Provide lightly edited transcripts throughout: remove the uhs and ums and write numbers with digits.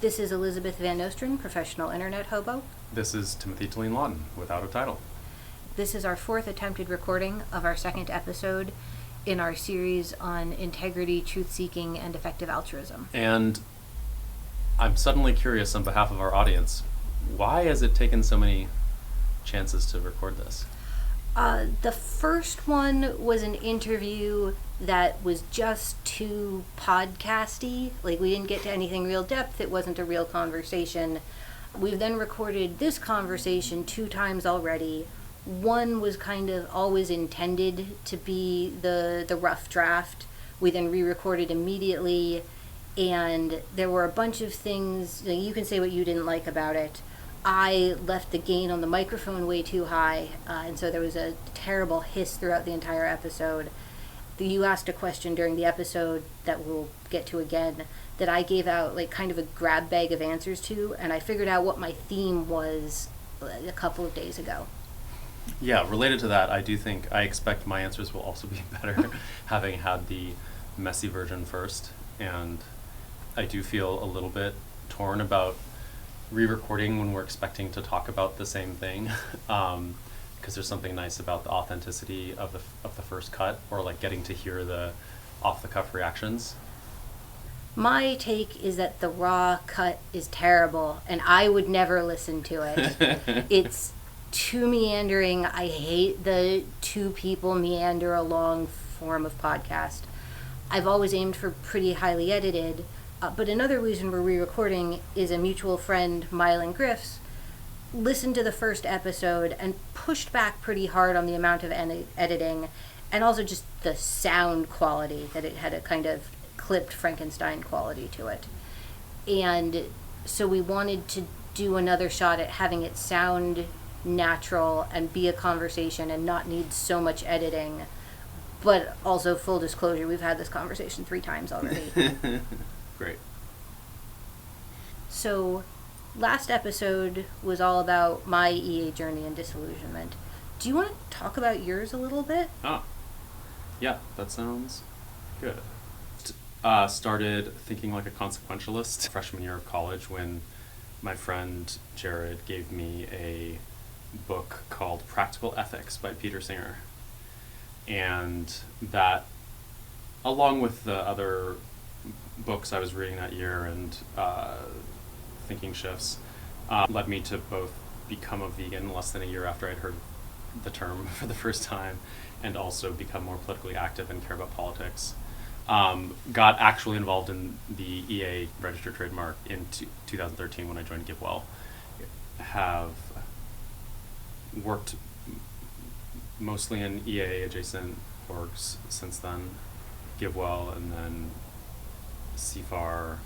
This is Elizabeth Van Nostrand, professional internet hobo. This is Timothy Telleen-Lawton, without a title. This is our fourth attempted recording of our second episode in our series on integrity, truth-seeking, and effective altruism. And I'm suddenly curious on behalf of our audience, why has it taken so many chances to record this? The first one was an interview that was just too podcasty. Like, we didn't get to anything real depth. It wasn't a real conversation. We've then recorded this conversation 2 times already. One was kind of always intended to be the rough draft. We then re-recorded immediately, and there were a bunch of things. You can say what you didn't like about it. I left the gain on the microphone way too high, and so there was a terrible hiss throughout the entire episode. You asked a question during the episode that we'll get to again that I gave out like kind of a grab bag of answers to, and I figured out what my theme was a couple of days ago. Yeah, related to that, I expect my answers will also be better having had the messy version first, and I do feel a little bit torn about re-recording when we're expecting to talk about the same thing, because there's something nice about the authenticity of the first cut, or like getting to hear the off-the-cuff reactions. My take is that the raw cut is terrible, and I would never listen to it. It's too meandering. I hate the two people meander along form of podcast. I've always aimed for pretty highly edited, but another reason we're re-recording is a mutual friend, Mylan Griffiths, listened to the first episode and pushed back pretty hard on the amount of editing, and also just the sound quality, that it had a kind of clipped Frankenstein quality to it. And so we wanted to do another shot at having it sound natural and be a conversation and not need so much editing. But also, full disclosure, we've had this conversation 3 times already. Great. So, last episode was all about my EA journey and disillusionment. Do you want to talk about yours a little bit? Yeah, that sounds good. Started thinking like a consequentialist freshman year of college when my friend Jared gave me a book called Practical Ethics by Peter Singer. And that, along with the other books I was reading that year and thinking shifts, led me to both become a vegan less than a year after I'd heard the term for the first time, and also become more politically active and care about politics. Got actually involved in the EA registered trademark in 2013 when I joined GiveWell. Have worked mostly in EA adjacent orgs since then, GiveWell, and then CFAR,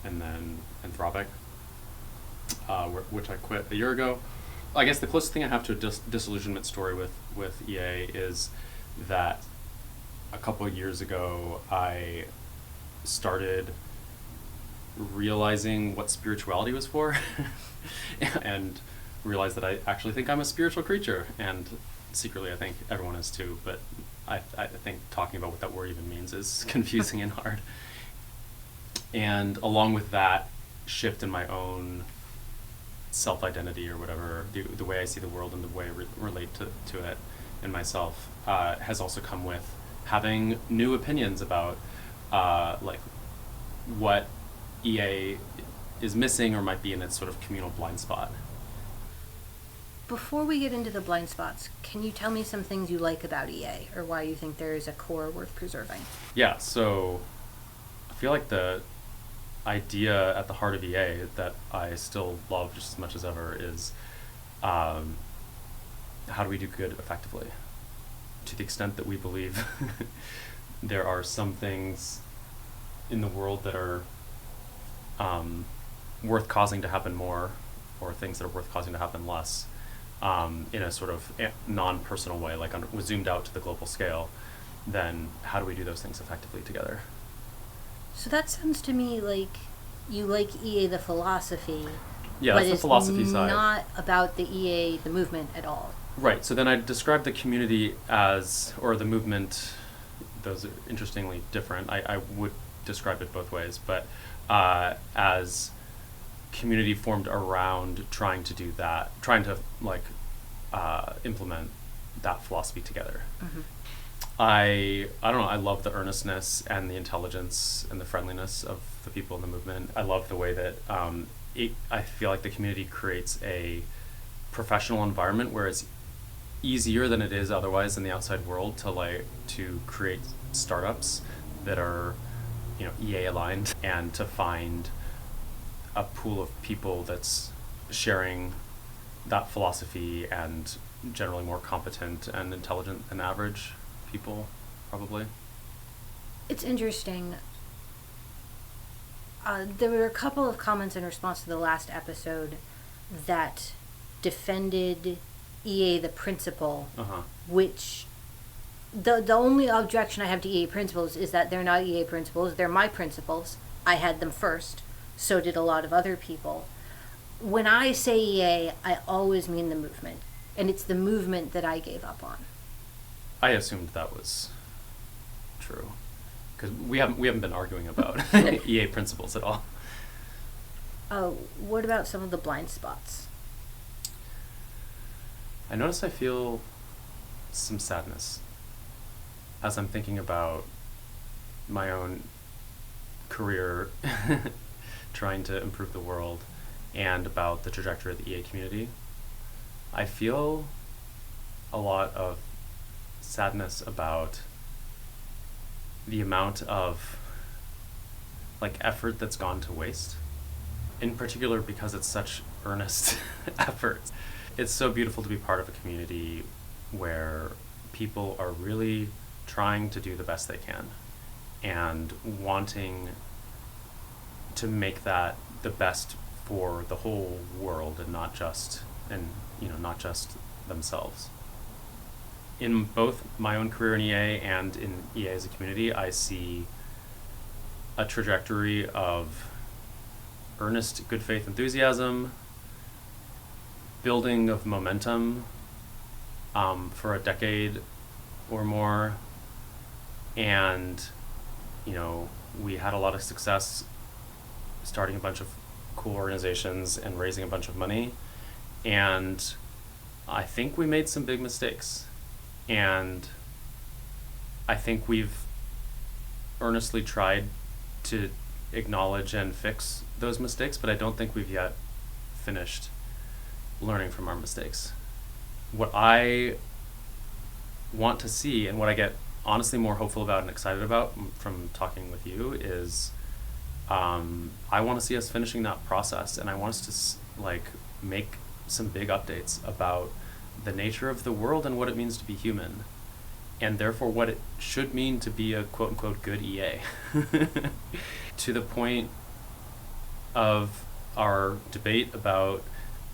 and then Anthropic, which I quit a year ago. I guess the closest thing I have to a disillusionment story with EA is that a couple of years ago I started realizing what spirituality was for and realized that I actually think I'm a spiritual creature, and secretly I think everyone is too, but I think talking about what that word even means is confusing and hard. And along with that shift in my own self-identity, or whatever, the way I see the world and the way I relate to it and myself, has also come with having new opinions about like what EA is missing or might be in its sort of communal blind spot. Before we get into the blind spots, can you tell me some things you like about EA, or why you think there is a core worth preserving? Yeah, so I feel like the idea at the heart of EA that I still love just as much as ever is how do we do good effectively? To the extent that we believe there are some things in the world that are worth causing to happen more, or things that are worth causing to happen less, in a sort of non-personal way, like zoomed out to the global scale, then how do we do those things effectively together? So that sounds to me like you like EA the philosophy, yeah, but that's the it's philosophy side. Not about the EA, the movement at all. Right, so then I describe the community as, or the movement, those are interestingly different. I would describe it both ways, but as community formed around trying to do that, trying to implement that philosophy together. Mm-hmm. I don't know, I love the earnestness and the intelligence and the friendliness of the people in the movement. I love the way that I feel like the community creates a professional environment where it's easier than it is otherwise in the outside world to create startups that are, EA aligned, and to find a pool of people that's sharing that philosophy and generally more competent and intelligent than average people, probably. It's interesting. There were a couple of comments in response to the last episode that defended EA the principle, which the only objection I have to EA principles is that they're not EA principles, they're my principles. I had them first, so did a lot of other people. When I say EA, I always mean the movement, and it's the movement that I gave up on. I assumed that was true, because we haven't been arguing about EA principles at all. What about some of the blind spots? I notice I feel some sadness as I'm thinking about my own career trying to improve the world and about the trajectory of the EA community. I feel a lot of sadness about the amount of effort that's gone to waste, in particular because it's such earnest effort. It's so beautiful to be part of a community where people are really trying to do the best they can and wanting to make that the best for the whole world and not just themselves. In both my own career in EA and in EA as a community, I see a trajectory of earnest good faith enthusiasm, building of momentum for a decade or more, and we had a lot of success starting a bunch of cool organizations and raising a bunch of money, and I think we made some big mistakes, and I think we've earnestly tried to acknowledge and fix those mistakes, but I don't think we've yet finished learning from our mistakes. What I want to see, and what I get honestly more hopeful about and excited about from talking with you, is I want to see us finishing that process, and I want us to make some big updates about the nature of the world and what it means to be human, and therefore what it should mean to be a quote-unquote good EA. To the point of our debate about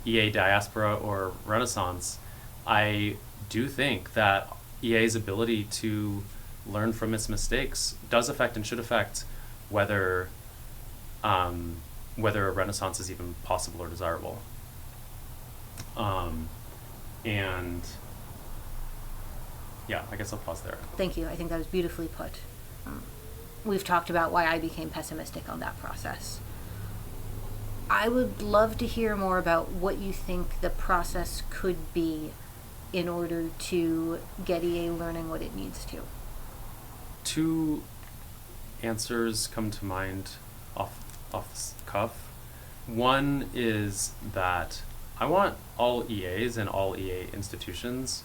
EA diaspora or Renaissance, I do think that EA's ability to learn from its mistakes does affect and should affect whether a Renaissance is even possible or desirable. And yeah, I guess I'll pause there. Thank you. I think that was beautifully put. We've talked about why I became pessimistic on that process. I would love to hear more about what you think the process could be in order to get EA learning what it needs to. Two answers come to mind off the cuff. One is that I want all EAs and all EA institutions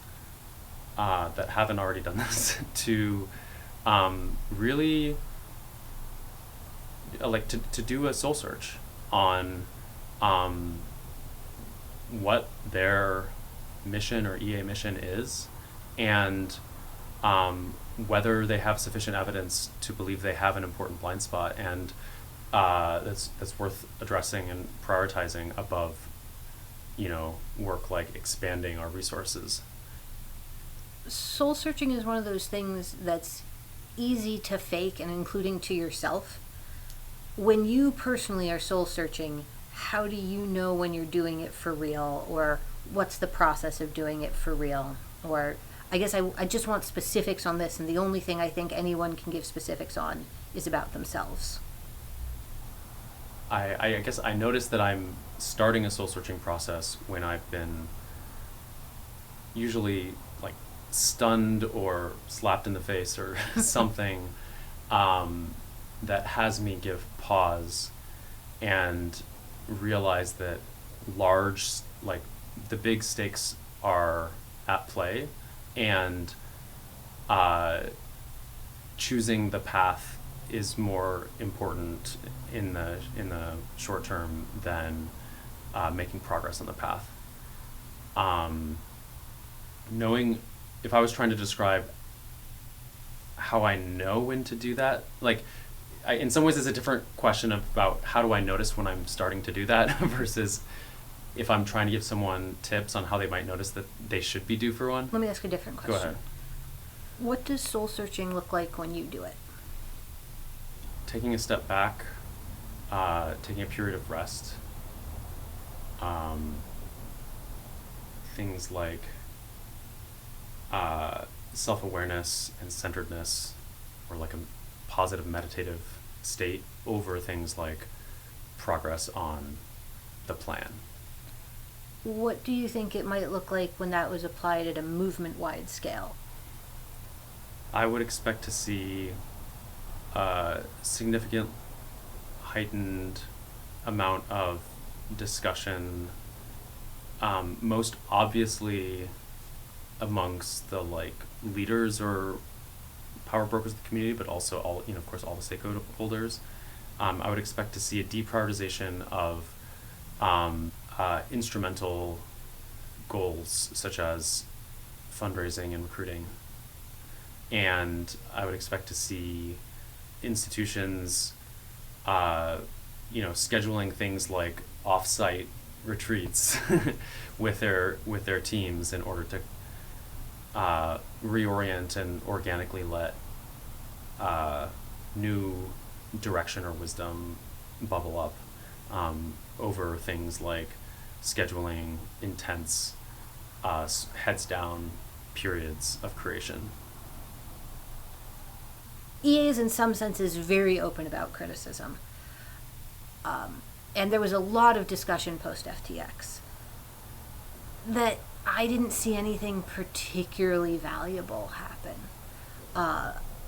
that haven't already done this to really to do a soul search on what their mission or EA mission is, and whether they have sufficient evidence to believe they have an important blind spot, and that's worth addressing and prioritizing above work like expanding our resources. Soul searching is one of those things that's easy to fake, and including to yourself. When you personally are soul searching, how do you know when you're doing it for real, or what's the process of doing it for real? Or I guess I just want specifics on this, and the only thing I think anyone can give specifics on is about themselves. I guess I noticed that I'm starting a soul searching process when I've been usually like stunned or slapped in the face or something that has me give pause and realize that large, like the big stakes are at play, and choosing the path is more important in the short term than making progress on the path. Knowing, if I was trying to describe how I know when to do that, like in some ways it's a different question about how do I notice when I'm starting to do that versus if I'm trying to give someone tips on how they might notice that they should be due for one. Let me ask a different question. Go ahead. What does soul searching look like when you do it? Taking a step back, taking a period of rest. Things like self-awareness and centeredness, or like a positive meditative state over things like progress on the plan. What do you think it might look like when that was applied at a movement-wide scale? I would expect to see a significant heightened amount of discussion, most obviously amongst the like leaders or power brokers of the community, but also all, of course, all the stakeholders. I would expect to see a deprioritization of instrumental goals such as fundraising and recruiting. And I would expect to see institutions, scheduling things like off-site retreats with their teams in order to reorient and organically let new direction or wisdom bubble up over things like scheduling intense heads down periods of creation. EA is in some senses very open about criticism. And there was a lot of discussion post-FTX that I didn't see anything particularly valuable happen.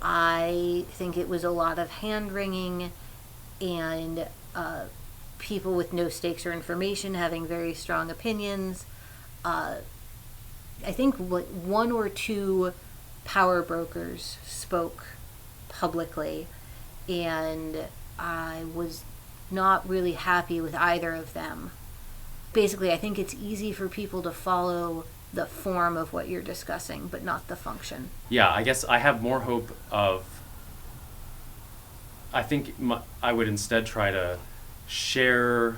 I think it was a lot of hand-wringing and people with no stakes or information having very strong opinions. I think one or two power brokers spoke publicly, and I was not really happy with either of them. Basically, I think it's easy for people to follow the form of what you're discussing, but not the function. Yeah, I guess I have more hope of, I think I would instead try to share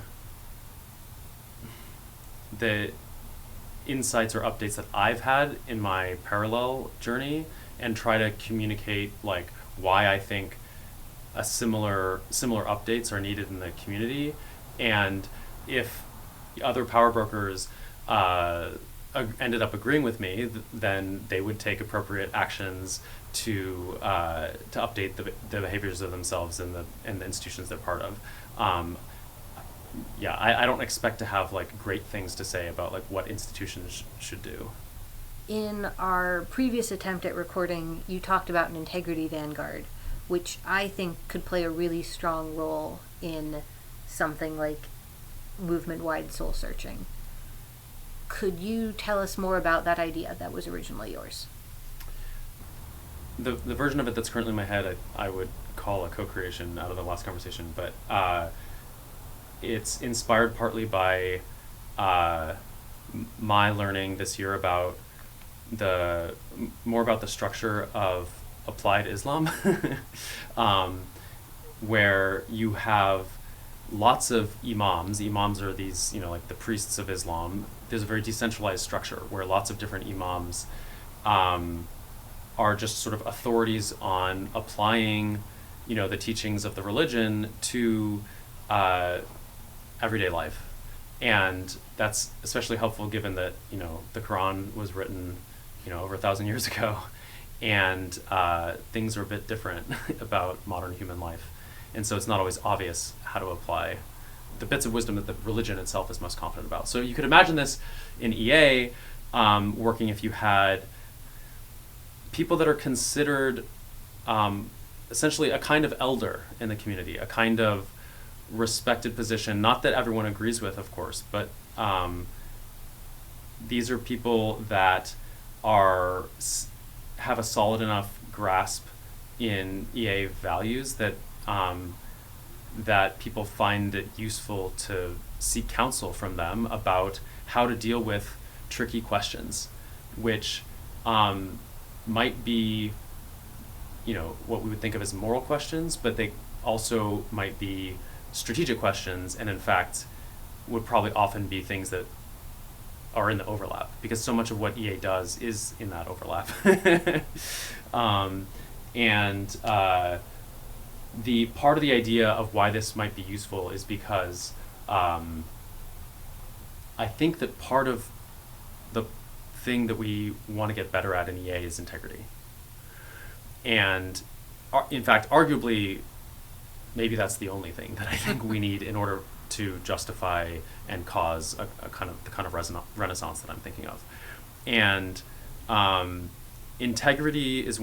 the insights or updates that I've had in my parallel journey and try to communicate like why I think a similar updates are needed in the community, and if other power brokers ended up agreeing with me, then they would take appropriate actions to update the behaviors of themselves and the institutions they're part of. I don't expect to have like great things to say about like what institutions should do. In our previous attempt at recording, you talked about an integrity vanguard, which I think could play a really strong role in something like movement-wide soul searching. Could you tell us more about that idea that was originally yours? The version of it that's currently in my head, I would call a co-creation out of the last conversation, but it's inspired partly by my learning this year about more about the structure of applied Islam, where you have lots of imams. Imams are these, like the priests of Islam. There's a very decentralized structure where lots of different imams are just sort of authorities on applying, the teachings of the religion to everyday life. And that's especially helpful given that, the Quran was written, over 1,000 years ago. And things are a bit different about modern human life. And so it's not always obvious how to apply the bits of wisdom that the religion itself is most confident about. So you could imagine this in EA working if you had people that are considered essentially a kind of elder in the community, a kind of respected position, not that everyone agrees with, of course, but these are people that have a solid enough grasp in EA values that that people find it useful to seek counsel from them about how to deal with tricky questions, which might be, what we would think of as moral questions, but they also might be strategic questions, and in fact would probably often be things that are in the overlap, because so much of what EA does is in that overlap. The part of the idea of why this might be useful is because I think that part of the thing that we want to get better at in EA is integrity. And in fact, arguably, maybe that's the only thing that I think we need in order to justify and cause the kind of renaissance that I'm thinking of. And integrity is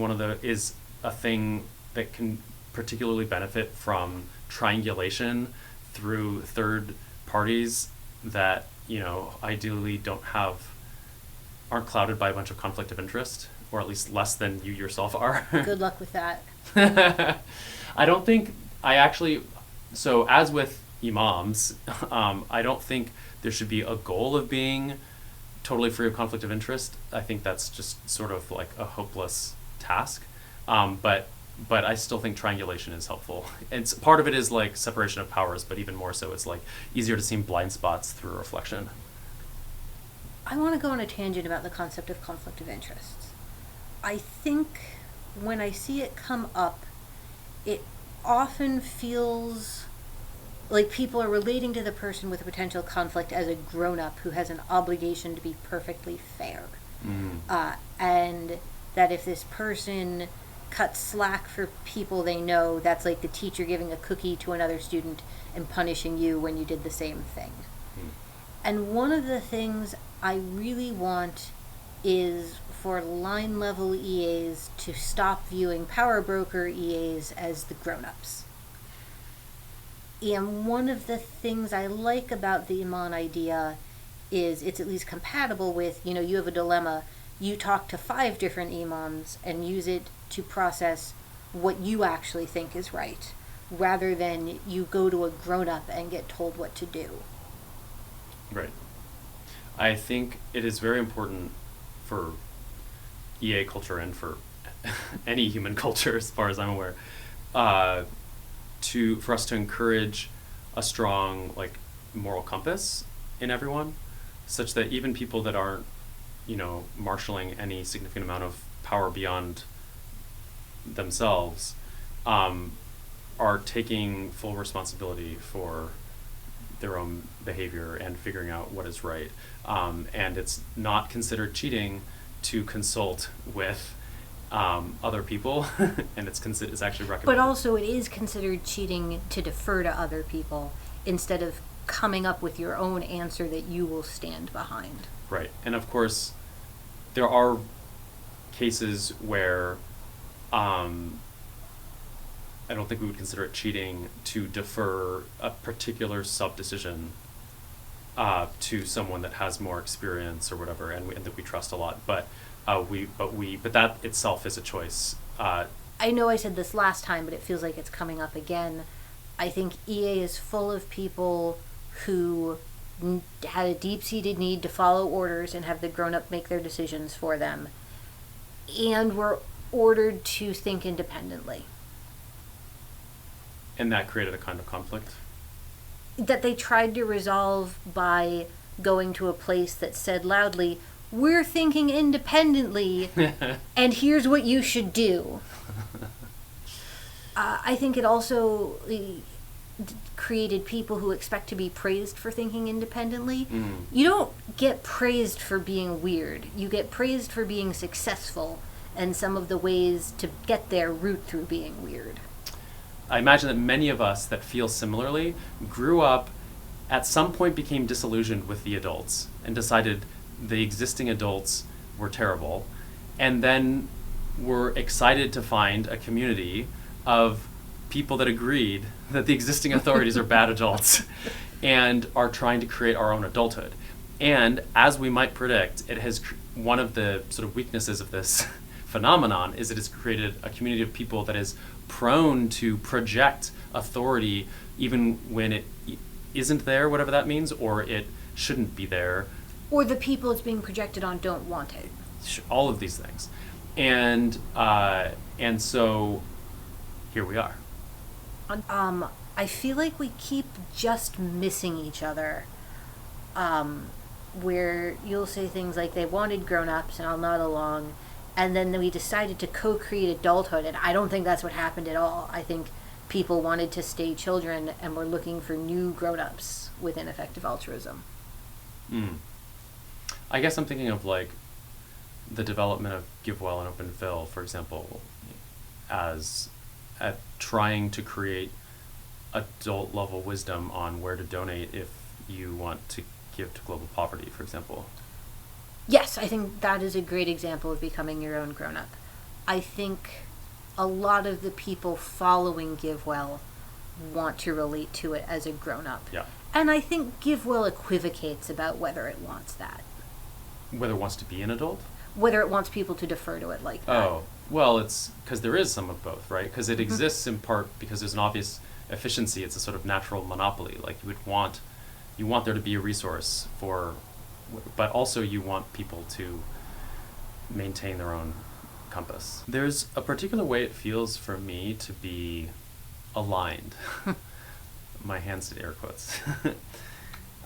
a thing that can particularly benefit from triangulation through third parties that ideally aren't clouded by a bunch of conflict of interest, or at least less than you yourself are. Good luck with that. So as with imams, I don't think there should be a goal of being totally free of conflict of interest. I think that's just sort of like a hopeless task. But I still think triangulation is helpful. And part of it is like separation of powers, but even more so, it's like easier to see blind spots through reflection. I want to go on a tangent about the concept of conflict of interest. I think when I see it come up, it often feels like people are relating to the person with a potential conflict as a grown-up who has an obligation to be perfectly fair. And that if this person cuts slack for people they know, that's like the teacher giving a cookie to another student and punishing you when you did the same thing. And one of the things I really want is for line level EAs to stop viewing power broker EAs as the grown-ups. And one of the things I like about the Iman idea is it's at least compatible with, you have a dilemma, you talk to 5 different imams and use it to process what you actually think is right, rather than you go to a grown-up and get told what to do. Right. I think it is very important for EA culture and for any human culture, as far as I'm aware, for us to encourage a strong moral compass in everyone, such that even people that aren't marshaling any significant amount of power beyond themselves are taking full responsibility for their own behavior and figuring out what is right. And it's not considered cheating to consult with other people, and it's actually recommended. But also it is considered cheating to defer to other people instead of coming up with your own answer that you will stand behind. Right. And of course, there are cases where I don't think we would consider it cheating to defer a particular sub-decision to someone that has more experience or whatever, and that we trust a lot. But that itself is a choice. I know I said this last time, but it feels like it's coming up again. I think EA is full of people who had a deep-seated need to follow orders and have the grown-up make their decisions for them, and were ordered to think independently. And that created a kind of conflict? That they tried to resolve by going to a place that said loudly, "We're thinking independently, and here's what you should do." I think it also created people who expect to be praised for thinking independently. You don't get praised for being weird. You get praised for being successful, and some of the ways to get there root through being weird. I imagine that many of us that feel similarly grew up at some point became disillusioned with the adults and decided the existing adults were terrible, and then were excited to find a community of people that agreed that the existing authorities are bad adults and are trying to create our own adulthood. And as we might predict, it has one of the sort of weaknesses of this phenomenon is it has created a community of people that is prone to project authority even when it isn't there, whatever that means, or it shouldn't be there. Or the people it's being projected on don't want it. All of these things. And so here we are. I feel like we keep just missing each other. Where you'll say things like they wanted grown-ups and I'll nod along, and then we decided to co-create adulthood, and I don't think that's what happened at all. I think people wanted to stay children and were looking for new grown-ups within effective altruism. I guess I'm thinking of like the development of GiveWell and Open Phil, for example, as at trying to create adult level wisdom on where to donate if you want to give to global poverty, for example. Yes, I think that is a great example of becoming your own grown-up. I think a lot of the people following GiveWell want to relate to it as a grown-up. Yeah. And I think GiveWell equivocates about whether it wants that. Whether it wants to be an adult? Whether it wants people to defer to it like that. Oh, well, it's because there is some of both, right? Because it exists in part because there's an obvious efficiency. It's a sort of natural monopoly. Like you want there to be a resource for, but also you want people to maintain their own compass. There's a particular way it feels for me to be aligned. My hands did air quotes.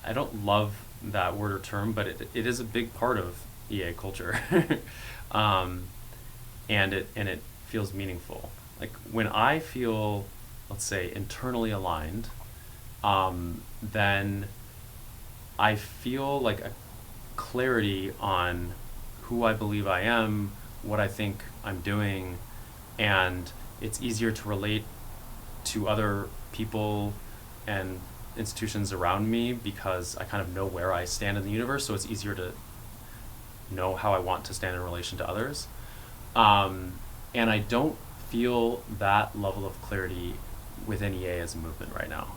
I don't love that word or term, but it is a big part of EA culture. And it feels meaningful. Like when I feel, let's say, internally aligned, then I feel like a clarity on who I believe I am, what I think I'm doing, and it's easier to relate to other people and institutions around me because I kind of know where I stand in the universe, so it's easier to know how I want to stand in relation to others. And I don't feel that level of clarity within EA as a movement right now.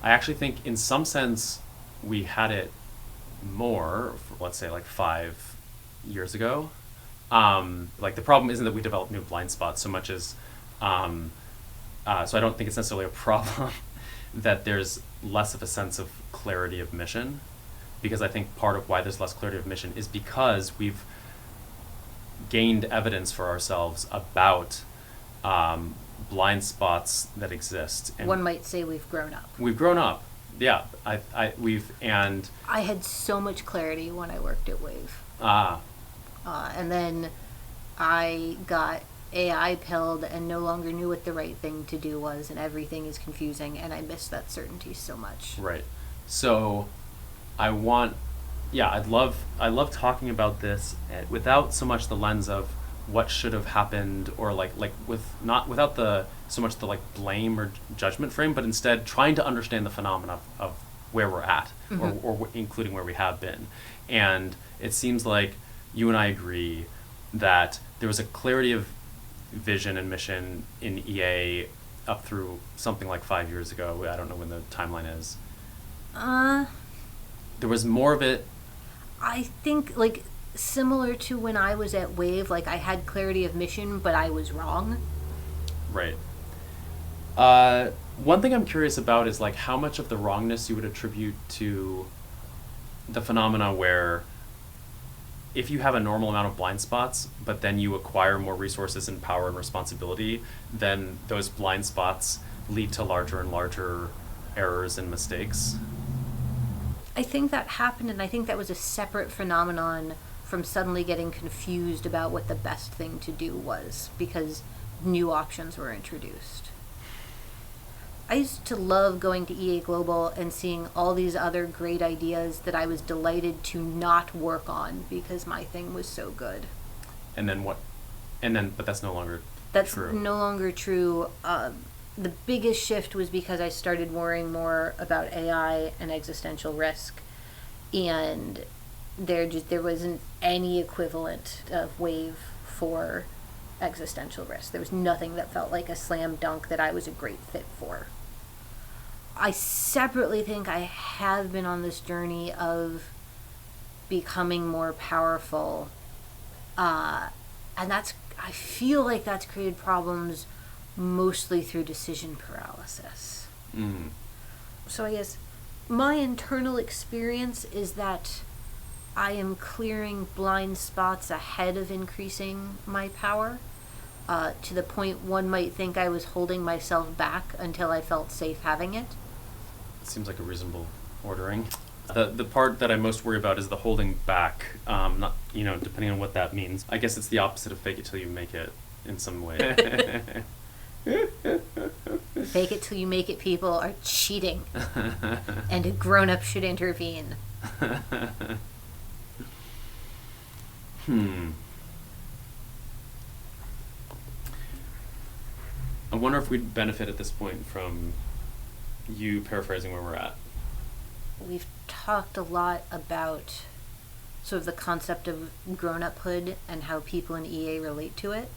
I actually think in some sense we had it more, let's say like 5 years ago. Like the problem isn't that we developed new blind spots so much as, so I don't think it's necessarily a problem that there's less of a sense of clarity of mission, because I think part of why there's less clarity of mission is because we've gained evidence for ourselves about blind spots that exist. And one might say we've grown up. We've grown up, yeah. I had so much clarity when I worked at Wave. And then I got AI pilled and no longer knew what the right thing to do was, and everything is confusing, and I miss that certainty so much. Right. So I love talking about this without so much the lens of what should have happened, or without so much the like blame or judgment frame, but instead trying to understand the phenomena of where we're at, or including where we have been. And it seems like you and I agree that there was a clarity of vision and mission in EA up through something like 5 years ago. I don't know when the timeline is. There was more of it. I think like similar to when I was at Wave, like I had clarity of mission, but I was wrong. Right. One thing I'm curious about is like how much of the wrongness you would attribute to the phenomena where if you have a normal amount of blind spots, but then you acquire more resources and power and responsibility, then those blind spots lead to larger and larger errors and mistakes. I think that happened, and I think that was a separate phenomenon from suddenly getting confused about what the best thing to do was, because new options were introduced. I used to love going to EA Global and seeing all these other great ideas that I was delighted to not work on because my thing was so good. But that's no longer true. No longer true. the biggest shift was because I started worrying more about AI and existential risk, and there wasn't any equivalent of wave for existential risk. There was nothing that felt like a slam dunk that I was a great fit for. I separately think I have been on this journey of becoming more powerful, and I feel like that's created problems mostly through decision paralysis. Mm. So I guess my internal experience is that I am clearing blind spots ahead of increasing my power, to the point one might think I was holding myself back until I felt safe having it. Seems like a reasonable ordering. The part that I most worry about is the holding back, not, depending on what that means. I guess it's the opposite of fake it till you make it in some way. Fake it till you make it people are cheating, and a grown-up should intervene. I wonder if we'd benefit at this point from you paraphrasing where we're at. We've talked a lot about sort of the concept of grown-uphood and how people in EA relate to it.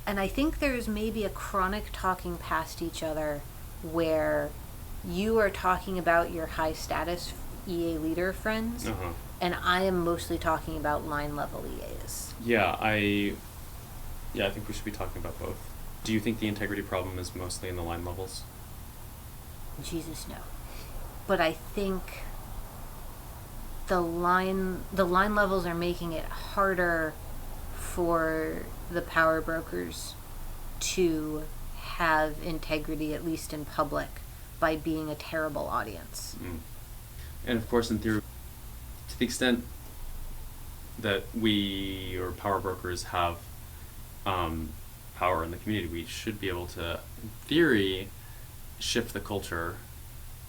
And I think there's maybe a chronic talking past each other where you are talking about your high-status EA leader friends, and I am mostly talking about line-level EAs. Yeah, I think we should be talking about both. Do you think the integrity problem is mostly in the line levels? Jesus, no. But I think the line levels are making it harder for the power brokers to have integrity, at least in public, by being a terrible audience. And of course, in theory, to the extent that we or power brokers have power in the community, we should be able to, in theory, shift the culture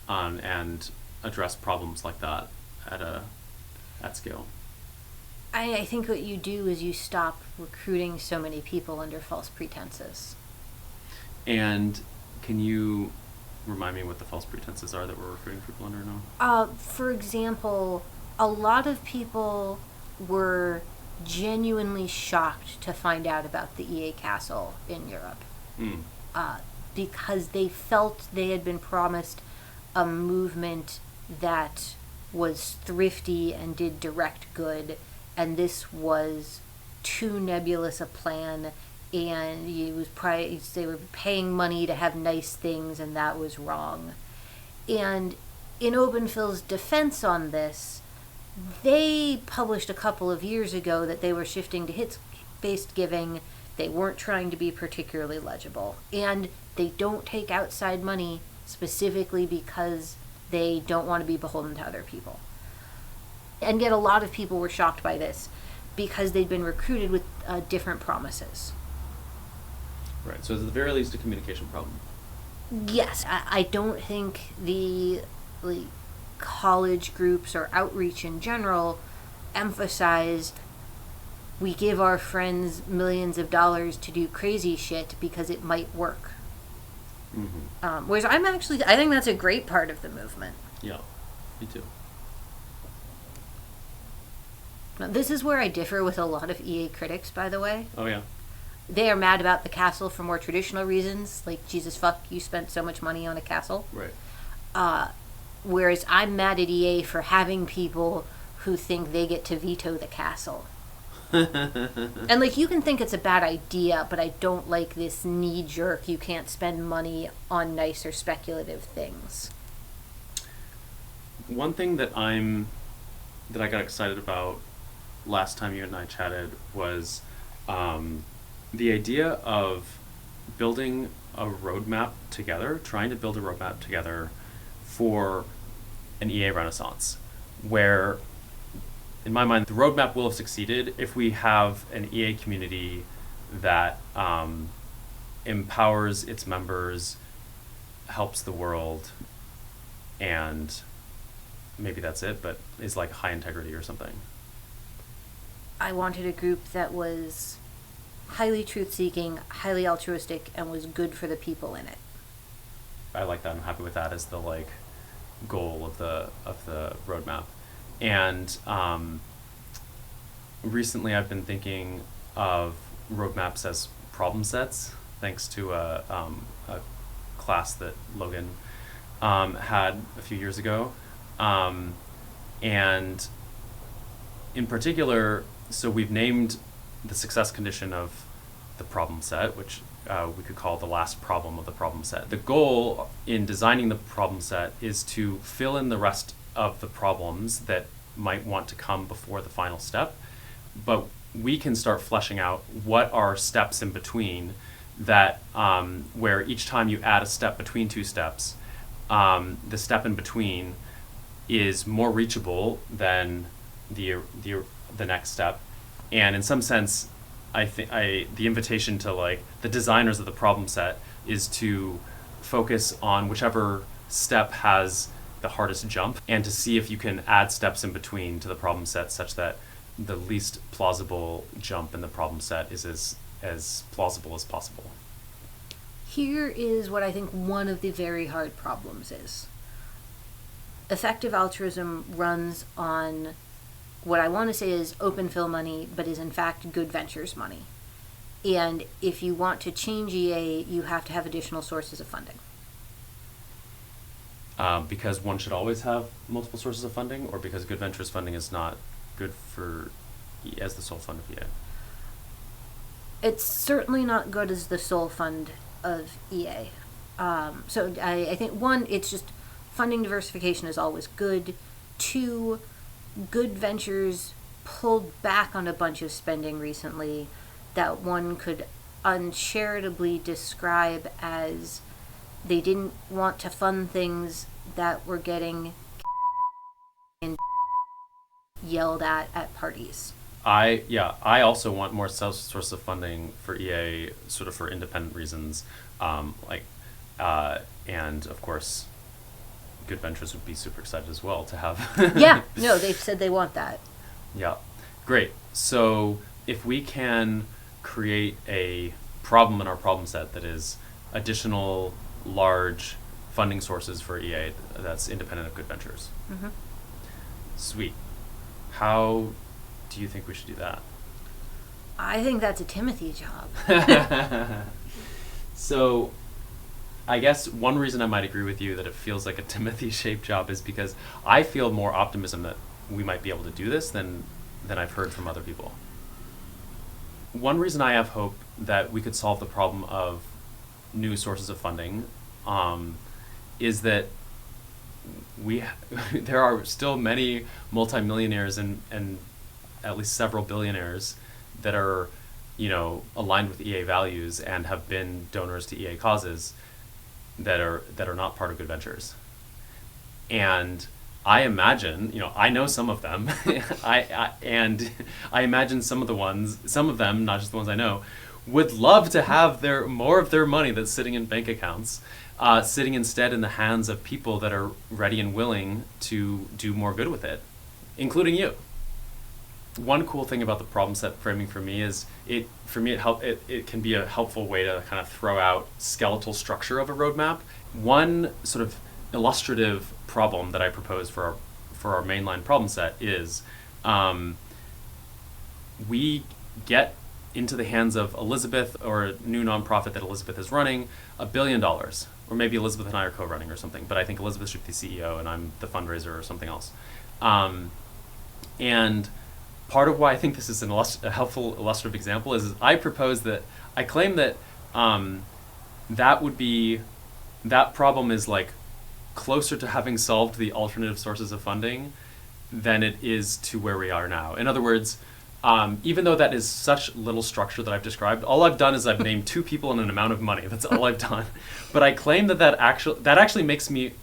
and address problems like that at scale. I think what you do is you stop recruiting so many people under false pretenses. And can you remind me what the false pretenses are that we're recruiting people under now? For example, a lot of people were genuinely shocked to find out about the EA Castle in Europe. Because they felt they had been promised a movement that was thrifty and did direct good, and this was too nebulous a plan, and they were paying money to have nice things, and that was wrong. And in Openfill's defense on this, they published a couple of years ago that they were shifting to hits-based giving. They weren't trying to be particularly legible, and they don't take outside money specifically because they don't want to be beholden to other people. And yet a lot of people were shocked by this because they'd been recruited with different promises. Right, so at the very least a communication problem. Yes, I don't think the college groups or outreach in general emphasize we give our friends millions of dollars to do crazy shit because it might work. Whereas I think that's a great part of the movement. Yeah, me too. Now, this is where I differ with a lot of EA critics, by the way. Oh, yeah. They are mad about the castle for more traditional reasons, like, Jesus fuck, you spent so much money on a castle. Right. Whereas I'm mad at EA for having people who think they get to veto the castle. And, you can think it's a bad idea, but I don't like this knee-jerk, you can't spend money on nice or speculative things. One thing that I got excited about last time you and I chatted was the idea of building a roadmap together, trying to build a roadmap together for an EA renaissance, where, in my mind, the roadmap will have succeeded if we have an EA community that empowers its members, helps the world, and maybe that's it, but is high integrity or something. I wanted a group that was highly truth-seeking, highly altruistic, and was good for the people in it. I like that. I'm happy with that as the like goal of the roadmap. And recently I've been thinking of roadmaps as problem sets, thanks to a class that Logan had a few years ago. And in particular, so we've named the success condition of the problem set, which we could call the last problem of the problem set. The goal in designing the problem set is to fill in the rest of the problems that might want to come before the final step, but we can start fleshing out what are steps in between that, where each time you add a step between two steps, the step in between is more reachable than the next step. And in some sense, I think the invitation to like the designers of the problem set is to focus on whichever step has the hardest jump, and to see if you can add steps in between to the problem set such that the least plausible jump in the problem set is as plausible as possible. Here is what I think one of the very hard problems is. Effective altruism runs on what I want to say is open fill money, but is in fact good ventures money. And if you want to change EA, you have to have additional sources of funding. Because one should always have multiple sources of funding, or because good ventures funding is not good for as the sole fund of EA? It's certainly not good as the sole fund of EA. So I think, one, it's just funding diversification is always good. Two, good ventures pulled back on a bunch of spending recently that one could uncharitably describe as they didn't want to fund things that were getting yelled at parties. I also want more source of funding for EA, sort of for independent reasons, and of course, good ventures would be super excited as well to have. Yeah, no, they've said they want that. Yeah, great. So if we can create a problem in our problem set that is additional large funding sources for EA that's independent of good ventures. Mm-hmm. Sweet. How do you think we should do that? I think that's a Timothy job. So I guess one reason I might agree with you that it feels like a Timothy-shaped job is because I feel more optimism that we might be able to do this than I've heard from other people. One reason I have hope that we could solve the problem of new sources of funding is that there are still many multimillionaires and at least several billionaires that are, aligned with EA values and have been donors to EA causes that are not part of good ventures. And I imagine, I know some of them, I imagine some of them, not just the ones I know, would love to have more of their money that's sitting in bank accounts, sitting instead in the hands of people that are ready and willing to do more good with it, including you. One cool thing about the problem set framing for me is it can be a helpful way to kind of throw out skeletal structure of a roadmap. One sort of illustrative problem that I propose for our mainline problem set is we get into the hands of Elizabeth or a new nonprofit that Elizabeth is running $1 billion, or maybe Elizabeth and I are co-running or something, but I think Elizabeth should be CEO and I'm the fundraiser or something else. And part of why I think this is a helpful illustrative example is I claim that that problem is like closer to having solved the alternative sources of funding than it is to where we are now. In other words, even though that is such little structure that I've described, all I've done is I've named two people and an amount of money. That's all I've done. But I claim that actually makes me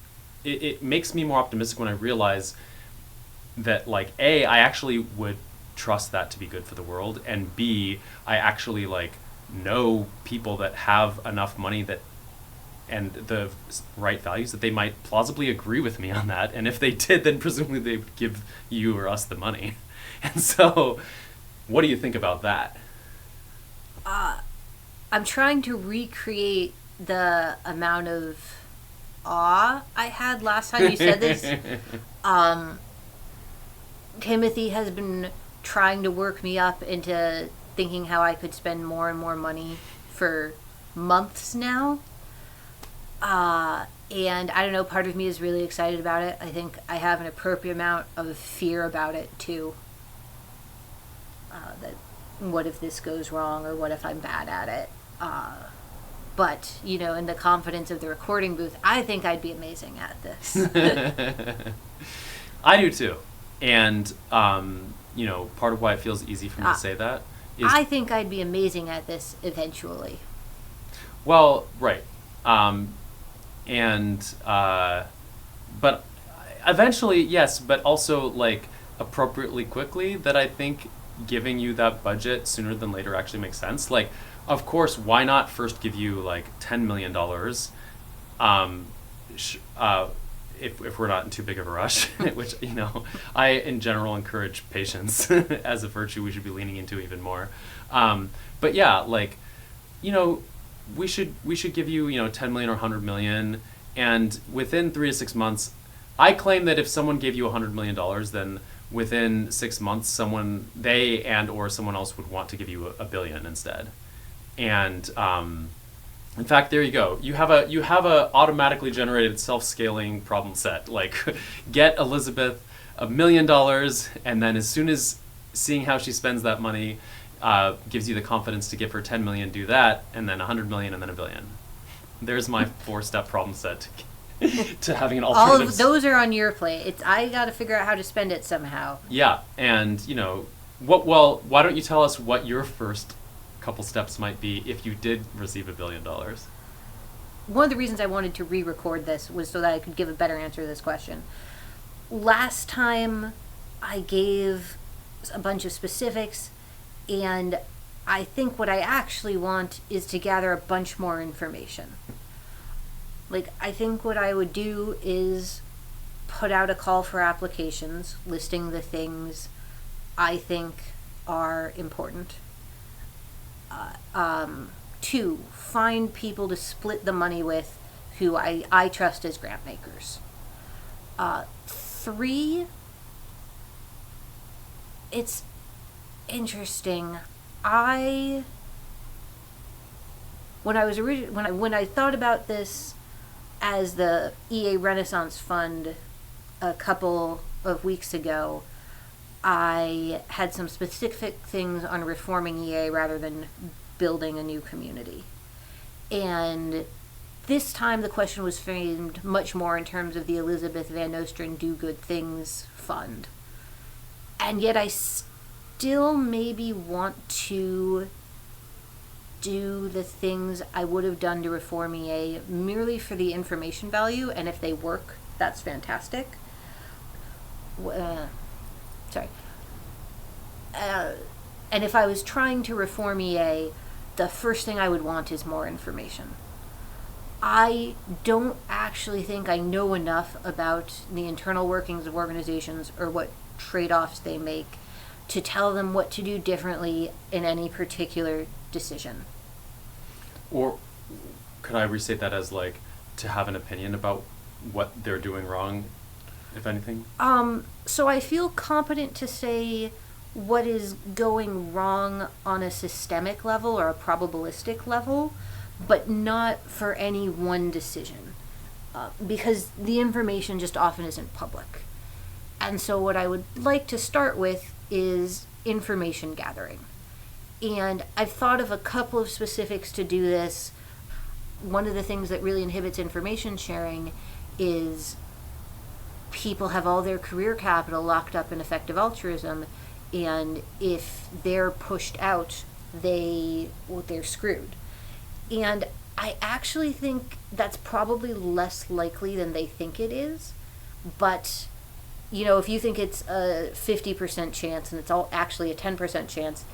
more optimistic when I realize that, like, A, I actually would trust that to be good for the world, and B, I actually know people that have enough money and the right values that they might plausibly agree with me on that, and if they did, then presumably they would give you or us the money. And so, what do you think about that? I'm trying to recreate the amount of awe I had last time you said this. Timothy has been trying to work me up into thinking how I could spend more and more money for months now. And I don't know, part of me is really excited about it. I think I have an appropriate amount of fear about it too. That what if this goes wrong, or what if I'm bad at it? But, you know, in the confidence of the recording booth, I think I'd be amazing at this. I do too. And, you know, part of why it feels easy for me to say that is... I think I'd be amazing at this eventually. Well, right. But eventually, yes, but also, like, appropriately quickly, that I think giving you that budget sooner than later actually makes sense. Like, of course, why not first give you, like, $10 million, if we're not in too big of a rush, which, you know, I, in general, encourage patience as a virtue we should be leaning into even more. But yeah, like, you know, we should give you, you know, 10 million or 100 million, and within 3 to 6 months, I claim that if someone gave you $100 million, then within 6 months, they and or someone else would want to give you $1 billion instead. And in fact, there you go. You have a automatically generated self-scaling problem set. Like, get Elizabeth $1 million, and then as soon as seeing how she spends that money gives you the confidence to give her 10 million, do that, and then 100 million, and then $1 billion. There's my 4-step problem set to having an alternative. All of those are on your plate. I got to figure out how to spend it somehow. Yeah, and you know, why don't you tell us what your first couple steps might be if you did receive $1 billion? One of the reasons I wanted to re-record this was so that I could give a better answer to this question. Last time I gave a bunch of specifics, and I think what I actually want is to gather a bunch more information. Like, I think what I would do is put out a call for applications listing the things I think are important. 2, find people to split the money with who I trust as grant makers. 3, it's interesting. When I thought about this as the EA Renaissance Fund a couple of weeks ago, I had some specific things on reforming EA rather than building a new community. And this time the question was framed much more in terms of the Elizabeth Van Nostrand Do Good Things Fund. And yet I still maybe want to do the things I would have done to reform EA merely for the information value, and if they work, that's fantastic. And if I was trying to reform EA, the first thing I would want is more information. I don't actually think I know enough about the internal workings of organizations or what trade-offs they make to tell them what to do differently in any particular decision. Or could I restate that as, like, to have an opinion about what they're doing wrong, if anything? So I feel competent to say what is going wrong on a systemic level or a probabilistic level, but not for any one decision, because the information just often isn't public. And so what I would like to start with is information gathering. And I've thought of a couple of specifics to do this. One of the things that really inhibits information sharing is people have all their career capital locked up in effective altruism, and if they're pushed out, they're screwed. And I actually think that's probably less likely than they think it is. But, you know, if you think it's a 50% chance and it's all actually a 10% chance,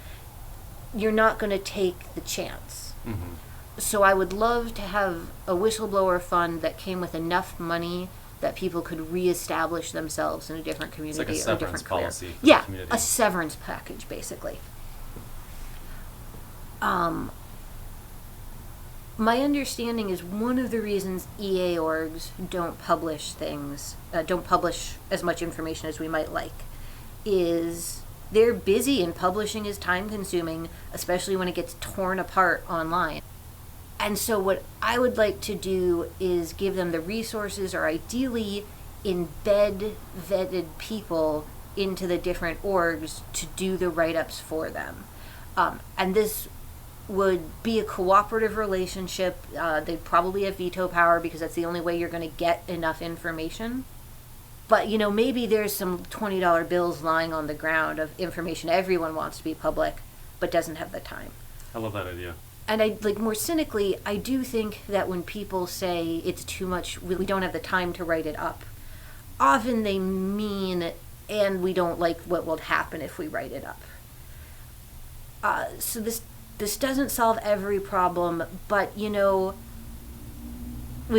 you're not going to take the chance. Mm-hmm. So I would love to have a whistleblower fund that came with enough money that people could reestablish themselves in a different community, it's like a or a different severance career. policy for Yeah, the community. a severance package, basically. My understanding is one of the reasons EA orgs don't publish things, don't publish as much information as we might like, is they're busy and publishing is time consuming, especially when it gets torn apart online. And so what I would like to do is give them the resources, or ideally embed vetted people into the different orgs to do the write-ups for them. And this would be a cooperative relationship. They'd probably have veto power because that's the only way you're going to get enough information. But, maybe there's some $20 bills lying on the ground of information everyone wants to be public, but doesn't have the time. I love that idea. And more cynically, I do think that when people say it's too much, we don't have the time to write it up, often they mean, and we don't like what will happen if we write it up. So this doesn't solve every problem, but, we've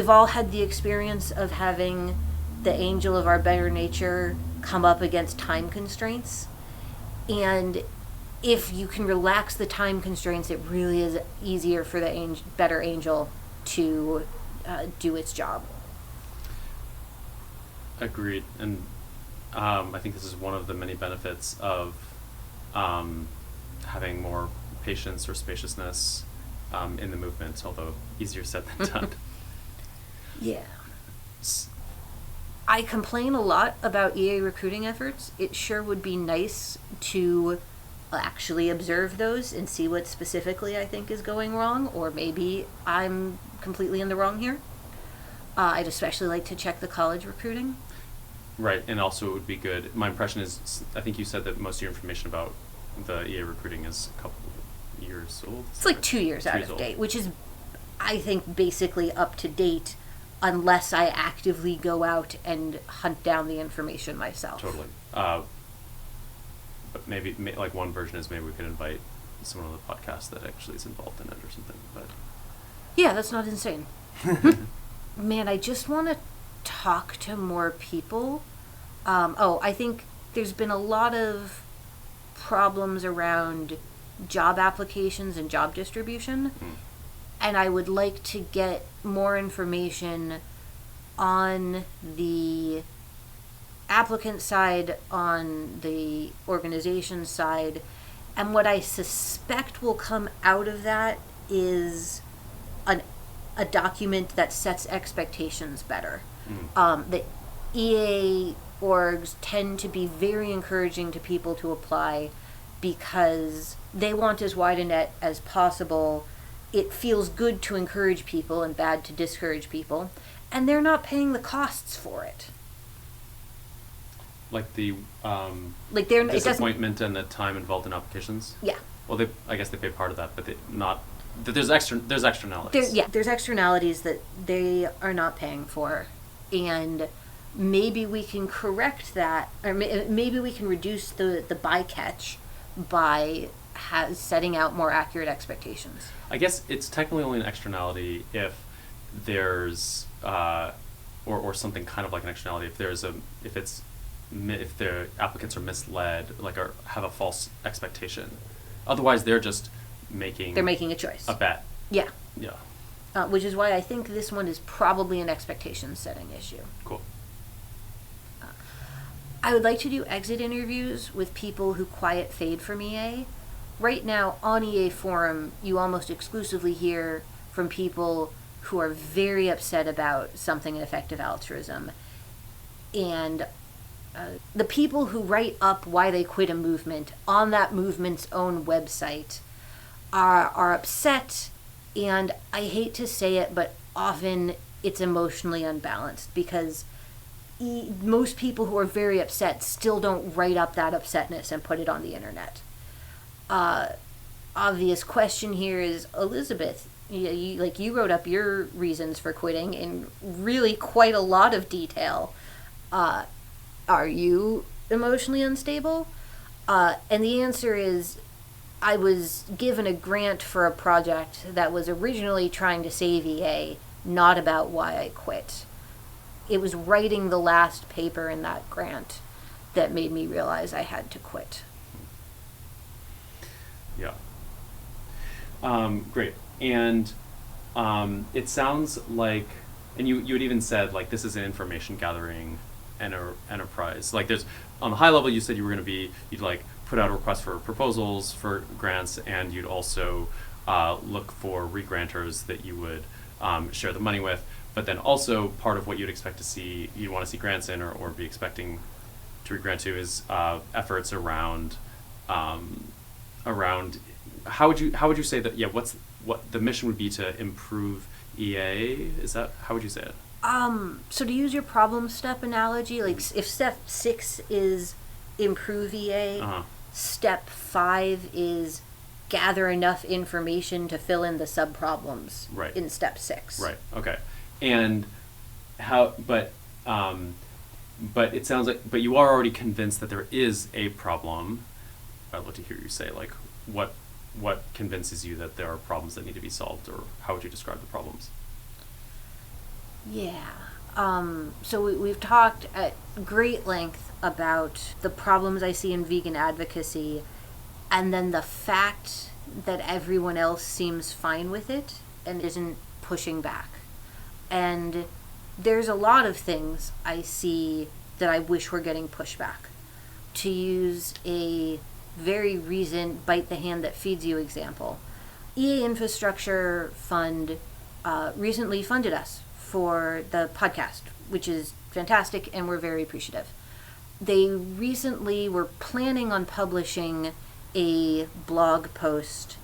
all had the experience of having the angel of our better nature come up against time constraints. And if you can relax the time constraints, it really is easier for the better angel to do its job. Agreed. And I think this is one of the many benefits of having more patience or spaciousness in the movement, although easier said than done. Yeah. I complain a lot about EA recruiting efforts. It sure would be nice to actually observe those and see what specifically I think is going wrong, or maybe I'm completely in the wrong here. I'd especially like to check the college recruiting. Right, and also it would be good. My impression is, I think you said that most of your information about the EA recruiting is a couple years old. It's like 2 years out of date, which is, I think, basically up to date, unless I actively go out and hunt down the information myself. Totally. But maybe, like, one version is maybe we could invite someone on the podcast that actually is involved in it or something. But yeah, that's not insane. Man, I just want to talk to more people. I think there's been a lot of problems around job applications and job distribution. And I would like to get more information on the applicant side, on the organization side, and what I suspect will come out of that is a document that sets expectations better. The EA orgs tend to be very encouraging to people to apply because they want as wide a net as possible. It feels good to encourage people and bad to discourage people, and they're not paying the costs for it. like the They're disappointment and the time involved in applications? Yeah. Well, I guess they pay part of that, but there's externalities. There's externalities that they are not paying for, and maybe we can correct that, or maybe we can reduce the bycatch by setting out more accurate expectations. I guess it's technically only an externality if there's or something kind of like an externality if the applicants are misled, or have a false expectation. Otherwise, they're just making a choice, a bet. Yeah. Yeah. Which is why I think this one is probably an expectation setting issue. Cool. I would like to do exit interviews with people who quiet fade from EA. Right now, on EA Forum, you almost exclusively hear from people who are very upset about something in Effective Altruism. And the people who write up why they quit a movement on that movement's own website are upset, and I hate to say it, but often it's emotionally unbalanced, because most people who are very upset still don't write up that upsetness and put it on the internet. Obvious question here is, Elizabeth, you wrote up your reasons for quitting in really quite a lot of detail. Are you emotionally unstable? And the answer is, I was given a grant for a project that was originally trying to save EA, not about why I quit. It was writing the last paper in that grant that made me realize I had to quit. Yeah. Great. And It sounds like, and you had even said, like, this is an information gathering enterprise. Like, there's, on the high level, you said you'd like put out a request for proposals for grants, and you'd also look for regranters that you would share the money with. But then also part of what you'd expect to see, you'd want to see grants in or be expecting to regrant to is efforts around how would you say that, what the mission would be to improve EA? Is that, how would you say it? So to use your problem step analogy, like if step 6 is improve EA, step 5 is gather enough information to fill in the sub-problems in step 6. Right, okay. And but it sounds like, but you are already convinced that there is a problem. I'd love to hear you say, like, what convinces you that there are problems that need to be solved, or how would you describe the problems? Yeah. So we've talked at great length about the problems I see in vegan advocacy, and then the fact that everyone else seems fine with it and isn't pushing back. And there's a lot of things I see that I wish were getting pushback. To use a very recent bite the hand that feeds you example, EA Infrastructure Fund recently funded us for the podcast, which is fantastic, and we're very appreciative. They recently were planning on publishing a blog post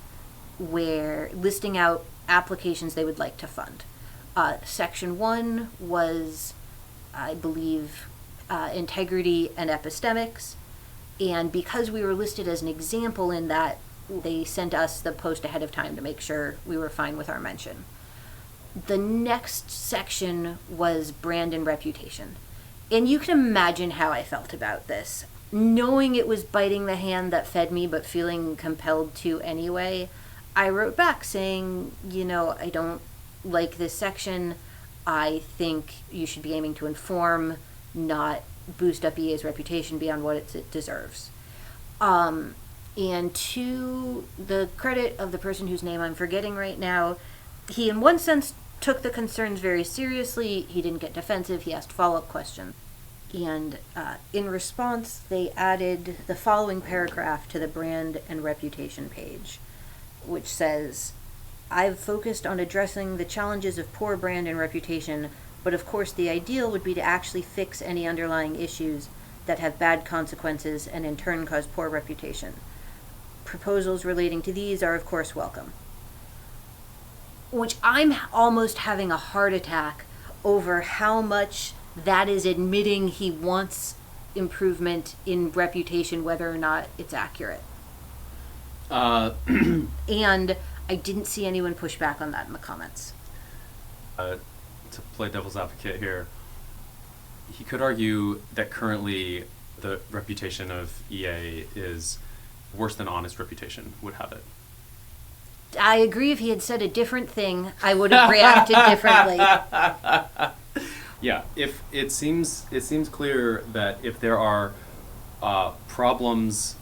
where listing out applications they would like to fund. Section 1 was, I believe, integrity and epistemics, and because we were listed as an example in that, they sent us the post ahead of time to make sure we were fine with our mention. The next section was brand and reputation. And you can imagine how I felt about this. Knowing it was biting the hand that fed me, but feeling compelled to anyway, I wrote back saying, I don't like this section. I think you should be aiming to inform, not boost up EA's reputation beyond what it deserves. And to the credit of the person whose name I'm forgetting right now, he in one sense took the concerns very seriously. He didn't get defensive. He asked follow-up questions. And in response, they added the following paragraph to the brand and reputation page, which says, I've focused on addressing the challenges of poor brand and reputation, but of course the ideal would be to actually fix any underlying issues that have bad consequences and in turn cause poor reputation. Proposals relating to these are of course welcome. Which I'm almost having a heart attack over how much that is admitting he wants improvement in reputation, whether or not it's accurate. And I didn't see anyone push back on that in the comments. To play devil's advocate here, he could argue that currently the reputation of EA is worse than honest reputation would have it. I agree. If he had said a different thing, I would have reacted differently. Yeah, if it seems clear that if there are problems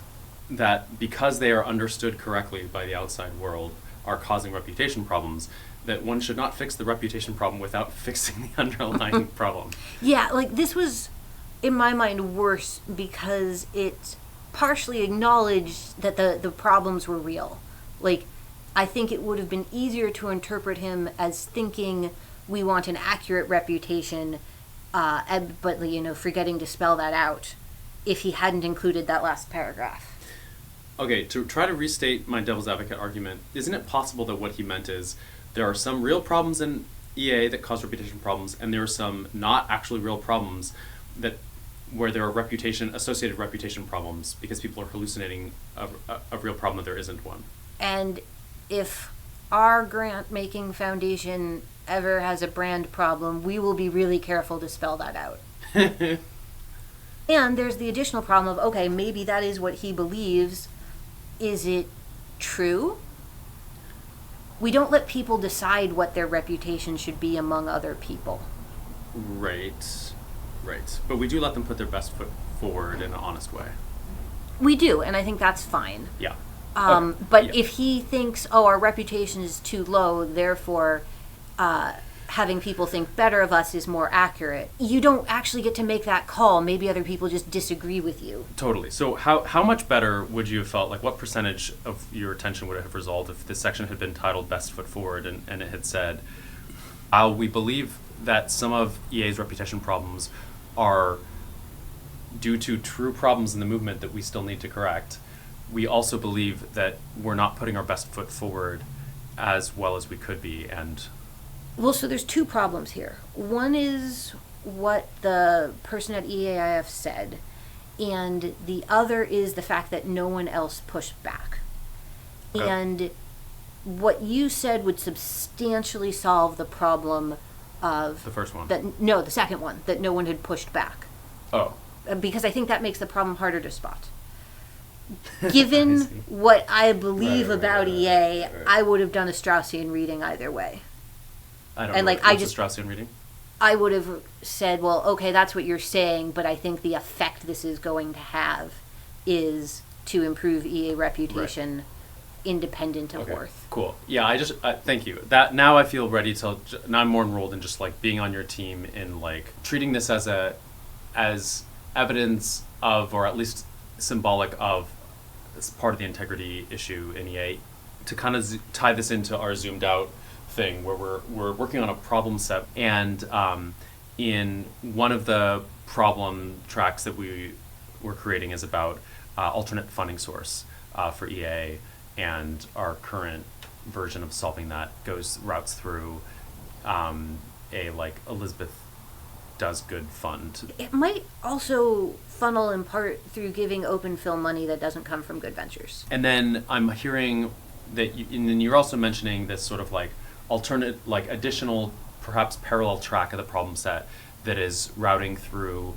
that, because they are understood correctly by the outside world, are causing reputation problems, that one should not fix the reputation problem without fixing the underlying problem. Yeah, like this was, in my mind, worse because it partially acknowledged that the problems were real. Like, I think it would have been easier to interpret him as thinking we want an accurate reputation, but forgetting to spell that out if he hadn't included that last paragraph. Okay, to try to restate my devil's advocate argument, isn't it possible that what he meant is there are some real problems in EA that cause reputation problems, and there are some not actually real problems where there are associated reputation problems because people are hallucinating a real problem that there isn't one? And if our grant-making foundation ever has a brand problem, we will be really careful to spell that out. And there's the additional problem of, okay, maybe that is what he believes. Is it true? We don't let people decide what their reputation should be among other people. Right. But we do let them put their best foot forward in an honest way. We do, and I think that's fine. Yeah. But if he thinks, our reputation is too low, therefore having people think better of us is more accurate. You don't actually get to make that call. Maybe other people just disagree with you. Totally. So how much better would you have felt, like what percentage of your attention would it have resolved if this section had been titled Best Foot Forward and it had said, we believe that some of EA's reputation problems are due to true problems in the movement that we still need to correct. We also believe that we're not putting our best foot forward as well as we could be, and well, so there's two problems here. One is what the person at EAIF said, and the other is the fact that no one else pushed back. Okay. And what you said would substantially solve the problem of... The first one? The second one, that no one had pushed back. Oh. Because I think that makes the problem harder to spot. Given what I believe about EA, I would have done a Straussian reading either way. I don't and know. Like, What's a Straussian reading? I would have said, well, okay, that's what you're saying, but I think the effect this is going to have is to improve EA reputation independent of worth. Cool. Yeah, I just thank you. That now I feel ready to. Now I'm more enrolled in just like being on your team in like treating this as evidence of, or at least symbolic of, as part of the integrity issue in EA, to kind of tie this into our zoomed out thing where we're working on a problem set, and in one of the problem tracks that we were creating is about alternate funding source for EA, and our current version of solving that routes through a like Elizabeth Does Good fund. It might also funnel in part through giving open film money that doesn't come from good ventures. And then I'm hearing that and then you're also mentioning this sort of like alternate, like additional, perhaps parallel track of the problem set that is routing through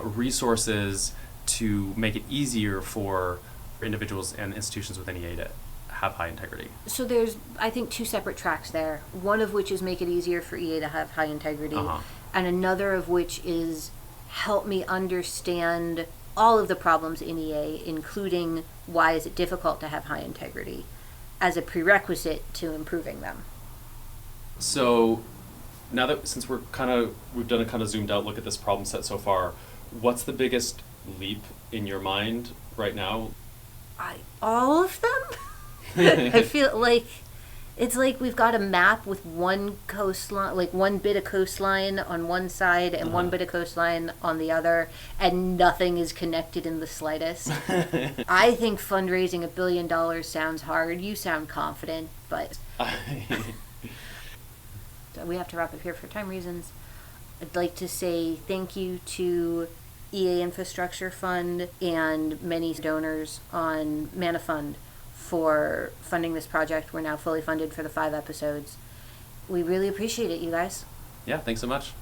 resources to make it easier for individuals and institutions within EA to have high integrity. So there's, I think, two separate tracks there. One of which is make it easier for EA to have high integrity, and another of which is help me understand all of the problems in EA, including why is it difficult to have high integrity, as a prerequisite to improving them. So now that, since we've done a kind of zoomed out look at this problem set so far, what's the biggest leap in your mind right now? All of them? I feel like it's like we've got a map with one coastline, like one bit of coastline on one side and one bit of coastline on the other, and nothing is connected in the slightest. I think fundraising $1 billion sounds hard. You sound confident, but so we have to wrap up here for time reasons. I'd like to say thank you to EA Infrastructure Fund and many donors on Mana Fund for funding this project. We're now fully funded for the 5 episodes. We really appreciate it, you guys. Yeah, thanks so much.